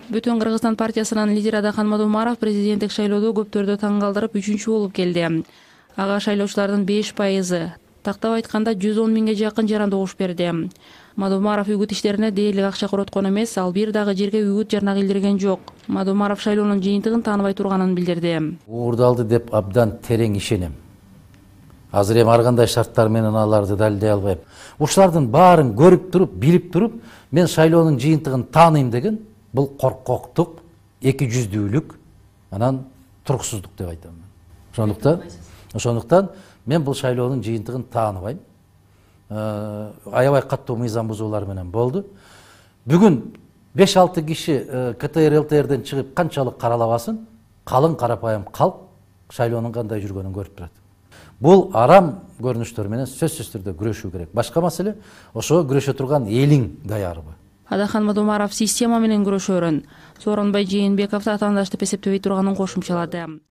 Бүтүн Кыргызстан партиясынын лидери Адахан Мадумаров президенттик шайлоодо көптөрдү таң калтырып 3-чү болуп келди. Ага шайлоочулардын 5%, тактап айтканда 110 миңге жакын жаран добуш берди. Мадумаров үгүт иштерине дээрлик акча короткон эмес, ал бир дагы жерге үгүт жарнак илдирген жок. Мадумаров шайлоонун жыйынтыгын тааныбай турганын билдирди. Уурдалды деп абдан терең ишенем. Азыр эми ар кандай шарттар менен аларды далилдей албайм. Ушулардын баарын көрүп туруп, билип туруп, мен шайлоонун жыйынтыгын тааныйм деген бул коркоктук, эки жүздүүлүк, анан туруксуздук деп айтам. Ошондуктан мен бул шайлоонун жыйынтыгын тааныбайм. Аябай каттуу мыйзам бузуулар менен болду. Бүгүн 5-6 киши КТР ЛТРден чыгып канчалык каралабасын, калың карапайым калк шайлоонун кандай жүргөнүн көрүп турат. Бул арам көрүнүштөр менен сөзсүз түрдө күрөшүү керек. Башка маселе ошого күрөшө турган элиң даярбы? Адахан Мадумаров система менен күрөшөрүн, Сооронбай Жээнбековду атаандаш деп эсептебей турганын кошумчалады.